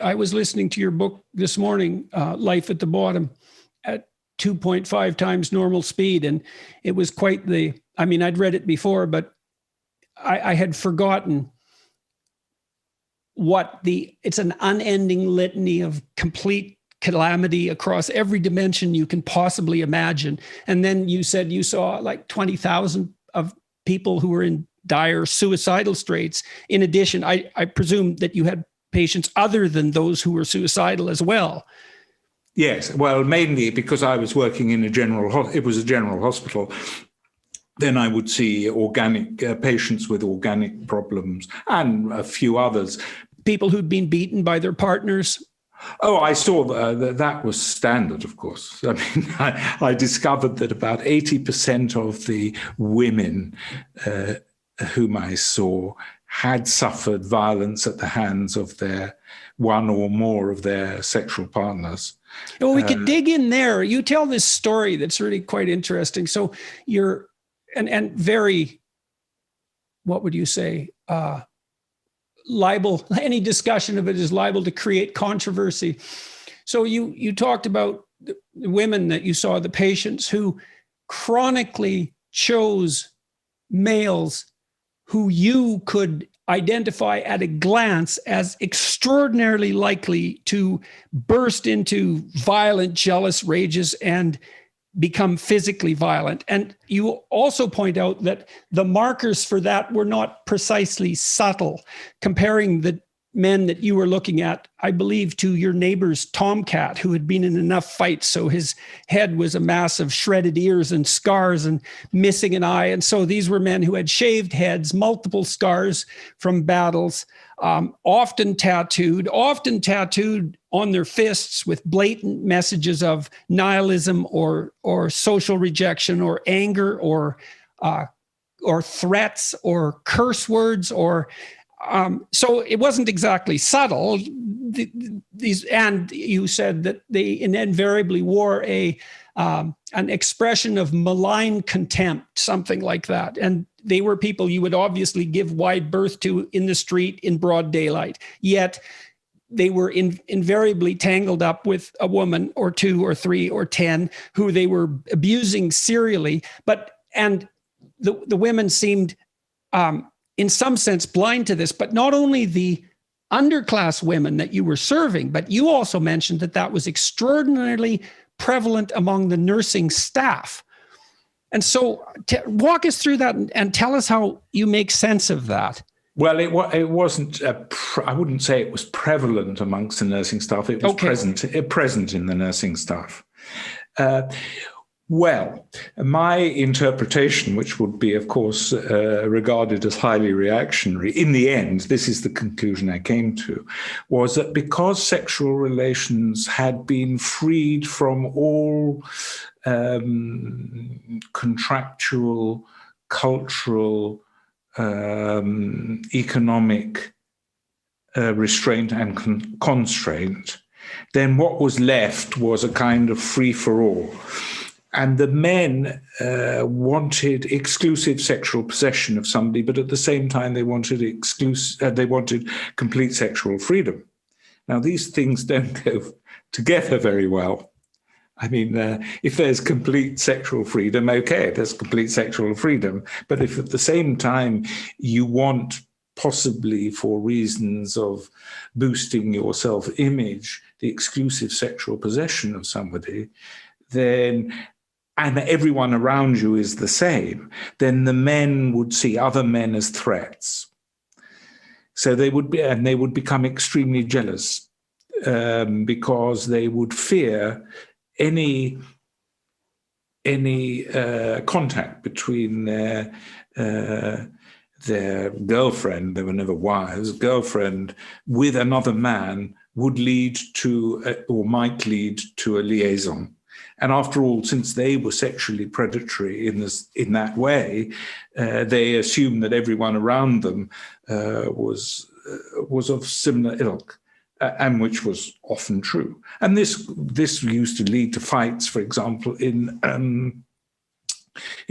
I was listening to your book this morning, Life at the Bottom, at 2.5 times normal speed. And it was quite I'd read it before, but I had forgotten it's an unending litany of complete calamity across every dimension you can possibly imagine. And then you said you saw like 20,000 of people who were in dire suicidal straits. In addition, I presume that you had patients other than those who were suicidal as well. Yes, well, mainly because I was working in it was a general hospital. Then I would see organic patients with organic problems and a few others. People who'd been beaten by their partners. Oh, I saw that was standard, of course. I mean, I discovered that about 80% of the women whom I saw had suffered violence at the hands of their one or more of their sexual partners. Well, we could dig in there. You tell this story that's really quite interesting. So you're, and very, what would you say, liable, any discussion of it is liable to create controversy. So you talked about the women that you saw, the patients who chronically chose males who you could identify at a glance as extraordinarily likely to burst into violent, jealous rages and become physically violent. And you also point out that the markers for that were not precisely subtle, comparing the men that you were looking at, I believe, to your neighbor's tomcat who had been in enough fights. So his head was a mass of shredded ears and scars and missing an eye. And so these were men who had shaved heads, multiple scars from battles, often tattooed on their fists with blatant messages of nihilism or social rejection or anger or threats or curse words or so it wasn't exactly subtle. And you said that they invariably wore an expression of malign contempt, something like that. And they were people you would obviously give wide berth to in the street in broad daylight. Yet they were invariably tangled up with a woman or two or three or 10 who they were abusing serially. And the women seemed in some sense blind to this, but not only the underclass women that you were serving, but you also mentioned that was extraordinarily prevalent among the nursing staff. And so walk us through that and tell us how you make sense of that. Well, it wasn't, I wouldn't say it was prevalent amongst the nursing staff. It was present in the nursing staff. Well, my interpretation, which would be, of course, regarded as highly reactionary, in the end, this is the conclusion I came to, was that because sexual relations had been freed from all contractual, cultural, economic restraint and constraint, then what was left was a kind of free-for-all. And the men wanted exclusive sexual possession of somebody, but at the same time they wanted complete sexual freedom. Now, these things don't go together very well. I mean, if there's complete sexual freedom, okay, there's complete sexual freedom. But if at the same time you want, possibly for reasons of boosting your self-image, the exclusive sexual possession of somebody, then and everyone around you is the same, then the men would see other men as threats. So they would become extremely jealous because they would fear any contact between their girlfriend, they were never wives, girlfriend with another man would lead to or might lead to a liaison. And after all, since they were sexually predatory in that way, they assumed that everyone around them was of similar ilk, and which was often true. And this used to lead to fights, for example, in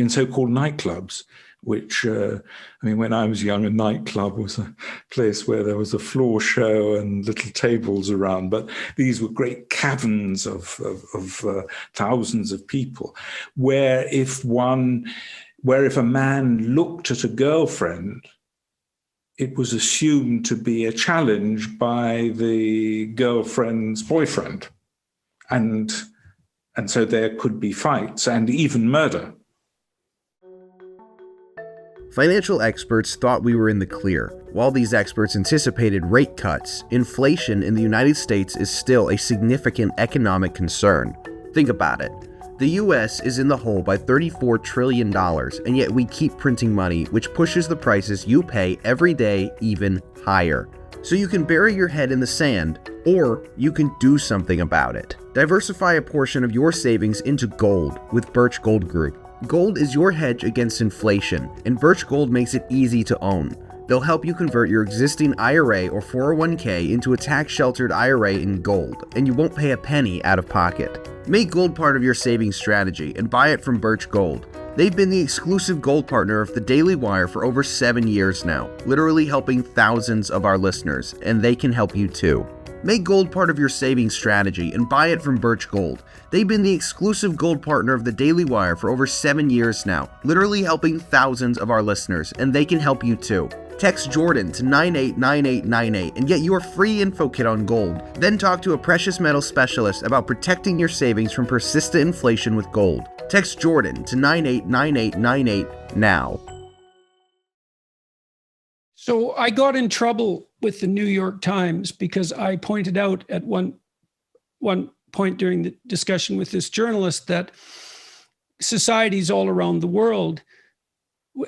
so-called nightclubs, which, when I was young, a nightclub was a place where there was a floor show and little tables around, but these were great caverns of thousands of people, where if a man looked at a girlfriend, it was assumed to be a challenge by the girlfriend's boyfriend. And so there could be fights and even murder. Financial experts thought we were in the clear. While these experts anticipated rate cuts, inflation in the United States is still a significant economic concern. Think about it. The US is in the hole by $34 trillion, and yet we keep printing money, which pushes the prices you pay every day even higher. So you can bury your head in the sand, or you can do something about it. Diversify a portion of your savings into gold with Birch Gold Group. Gold is your hedge against inflation, and Birch Gold makes it easy to own. They'll help you convert your existing IRA or 401k into a tax-sheltered IRA in gold, and you won't pay a penny out of pocket. Make gold part of your savings strategy and buy it from Birch Gold. They've been the exclusive gold partner of the Daily Wire for over 7 years now, literally helping thousands of our listeners, and they can help you too. Make gold part of your savings strategy and buy it from Birch Gold. They've been the exclusive gold partner of the Daily Wire for over 7 years now, literally helping thousands of our listeners, and they can help you too. Text Jordan to 989898 and get your free info kit on gold. Then talk to a precious metal specialist about protecting your savings from persistent inflation with gold. Text Jordan to 989898 now. So I got in trouble with the New York Times because I pointed out at one point during the discussion with this journalist that societies all around the world,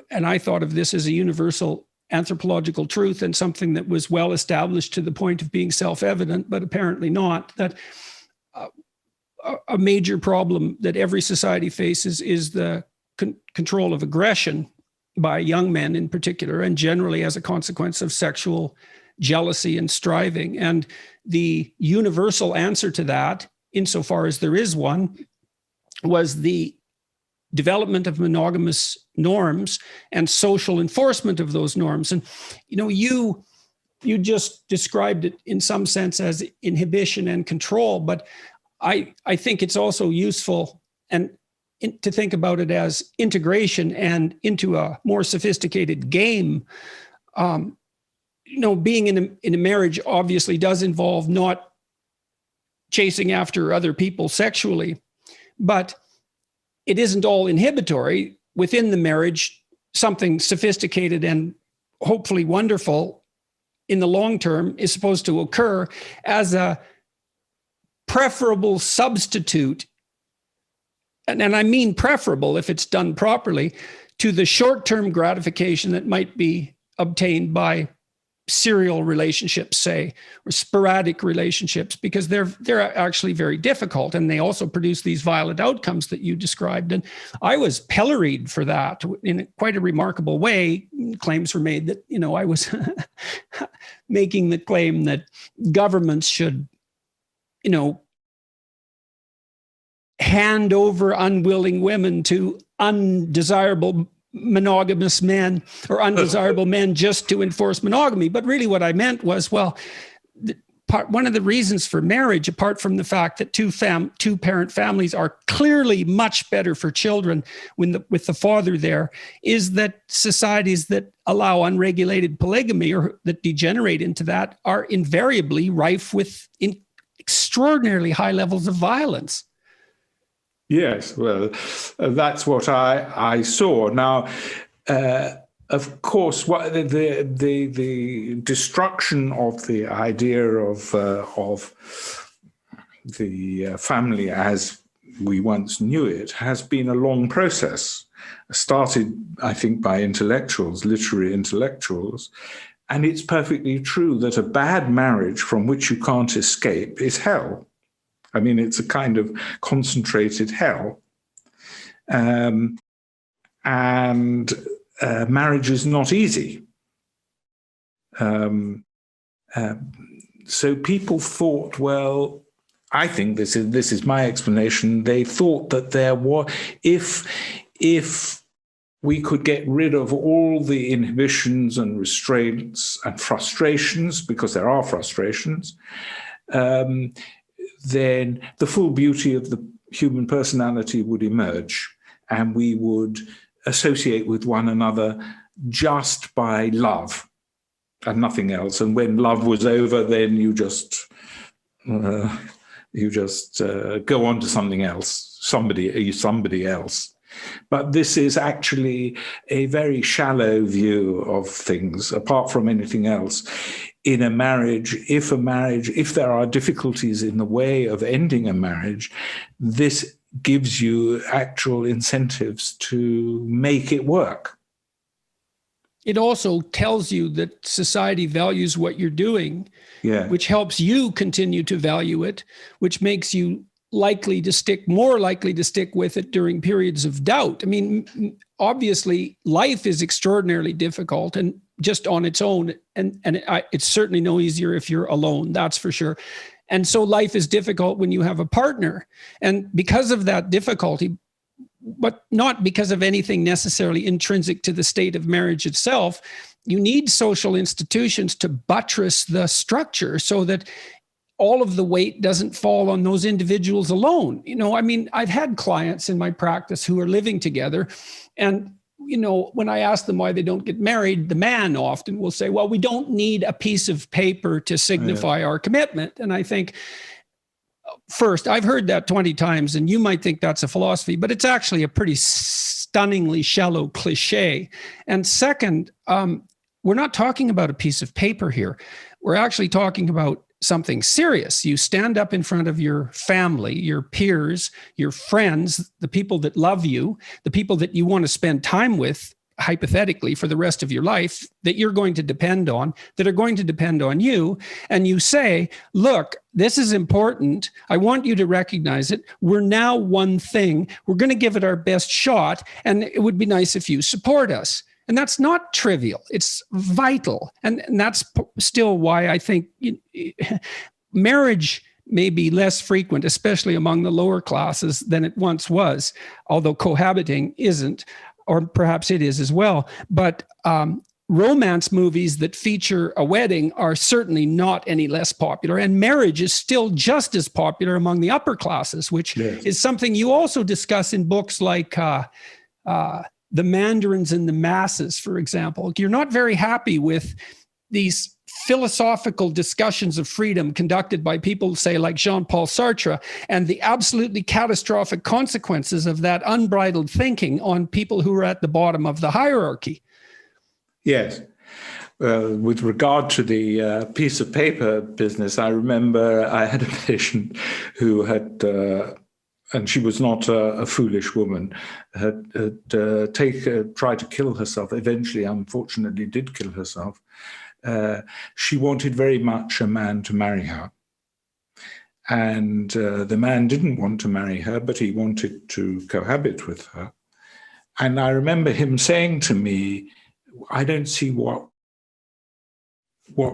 and I thought of this as a universal anthropological truth and something that was well established to the point of being self-evident, but apparently not, that a major problem that every society faces is the control of aggression by young men in particular, and generally as a consequence of sexual jealousy and striving. And the universal answer to that, insofar as there is one, was the development of monogamous norms and social enforcement of those norms. And you just described it in some sense as inhibition and control, but I think it's also useful to think about it as integration and into a more sophisticated game. Being in a marriage obviously does involve not chasing after other people sexually, but it isn't all inhibitory. Within the marriage, something sophisticated and hopefully wonderful in the long term is supposed to occur as a preferable substitute, and I mean preferable if it's done properly, to the short-term gratification that might be obtained by serial relationships, say, or sporadic relationships, because they're actually very difficult, and they also produce these violent outcomes that you described. And I was pilloried for that in quite a remarkable way. Claims were made that I was making the claim that governments should hand over unwilling women to undesirable monogamous men or undesirable men just to enforce monogamy. But really what I meant was, one of the reasons for marriage, apart from the fact that two parent families are clearly much better for children with the father there, is that societies that allow unregulated polygamy or that degenerate into that are invariably rife with extraordinarily high levels of violence. Yes, well, that's what I saw. Now, of course, what the destruction of the idea of the family as we once knew it has been a long process, started, I think, by intellectuals, literary intellectuals. And it's perfectly true that a bad marriage from which you can't escape is hell. I mean, it's a kind of concentrated hell. And marriage is not easy. So people thought, well, I think this is my explanation. They thought that there was, if we could get rid of all the inhibitions and restraints and frustrations, because there are frustrations, then the full beauty of the human personality would emerge, and we would associate with one another just by love and nothing else. And when love was over, then you just go on to something else, somebody else. But this is actually a very shallow view of things, apart from anything else. In a marriage, if there are difficulties in the way of ending a marriage, this gives you actual incentives to make it work. It also tells you that society values what you're doing, which helps you continue to value it, which makes you more likely to stick with it during periods of doubt. I mean, obviously, life is extraordinarily difficult and just on its own, and it's certainly no easier if you're alone, that's for sure. And so life is difficult when you have a partner. And because of that difficulty, but not because of anything necessarily intrinsic to the state of marriage itself, you need social institutions to buttress the structure so that all of the weight doesn't fall on those individuals alone. You know, I mean, I've had clients in my practice who are living together, and you know, when I ask them why they don't get married, the man often will say, well, we don't need a piece of paper to signify our commitment. And I think, first, I've heard that 20 times, and you might think that's a philosophy, but it's actually a pretty stunningly shallow cliche. And second, we're not talking about a piece of paper here. We're actually talking about something serious. You stand up in front of your family, your peers, your friends, the people that love you, the people that you want to spend time with, hypothetically, for the rest of your life, that you're going to depend on, that are going to depend on you. And you say, look, this is important. I want you to recognize it. We're now one thing. We're going to give it our best shot. And it would be nice if you support us. And that's not trivial. It's vital. And that's still why I think marriage may be less frequent, especially among the lower classes, than it once was, although cohabiting isn't, or perhaps it is as well. But romance movies that feature a wedding are certainly not any less popular. And marriage is still just as popular among the upper classes, which is something you also discuss in books like The Mandarins and the Masses, for example. You're not very happy with these philosophical discussions of freedom conducted by people, say, like Jean-Paul Sartre, and the absolutely catastrophic consequences of that unbridled thinking on people who are at the bottom of the hierarchy. Yes. With regard to the piece of paper business, I remember I had a patient who had, and she was not a foolish woman, had tried to kill herself, eventually, unfortunately, did kill herself. She wanted very much a man to marry her. And the man didn't want to marry her, but he wanted to cohabit with her. And I remember him saying to me, I don't see what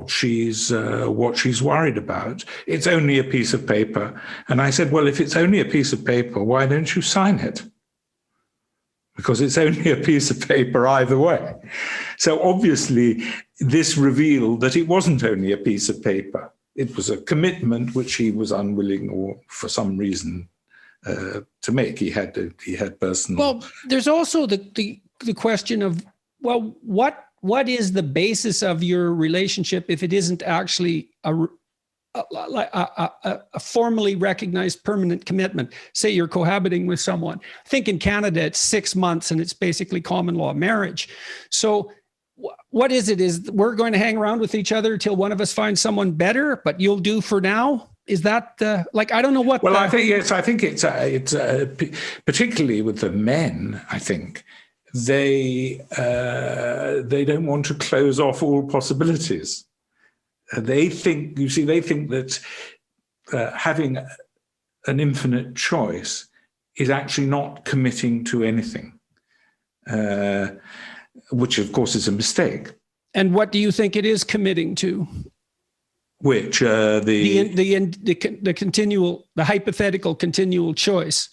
she's worried about. It's only a piece of paper. And I said, well, if it's only a piece of paper, why don't you sign it? Because it's only a piece of paper either way. So obviously, this revealed that it wasn't only a piece of paper. It was a commitment which he was unwilling, or for some reason, to make. He had personal. Well, there's also the question of, well, what is the basis of your relationship if it isn't actually a formally recognized permanent commitment? Say you're cohabiting with someone. I think in Canada it's 6 months and it's basically common law marriage. So what is it? Is we're going to hang around with each other till one of us finds someone better, but you'll do for now? Is that I don't know what. Well, I think yes. I think it's particularly with the men. I think they don't want to close off all possibilities. They think that having an infinite choice is actually not committing to anything, which of course is a mistake. And what do you think it is committing to? Which the hypothetical continual choice.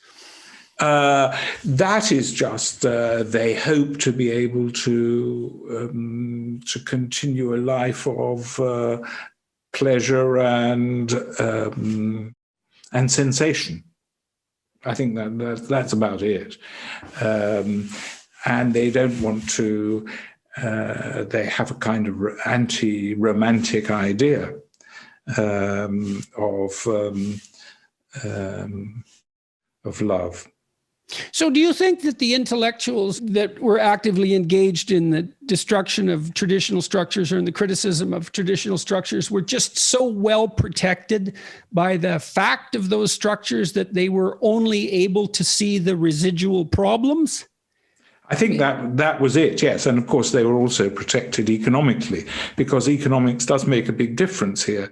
That is just they hope to be able to continue a life of pleasure and sensation. I think that's about it. And they don't want to. They have a kind of anti-romantic idea of love. So do you think that the intellectuals that were actively engaged in the destruction of traditional structures or in the criticism of traditional structures were just so well protected by the fact of those structures that they were only able to see the residual problems? I think that was it, yes. And of course, they were also protected economically, because economics does make a big difference here.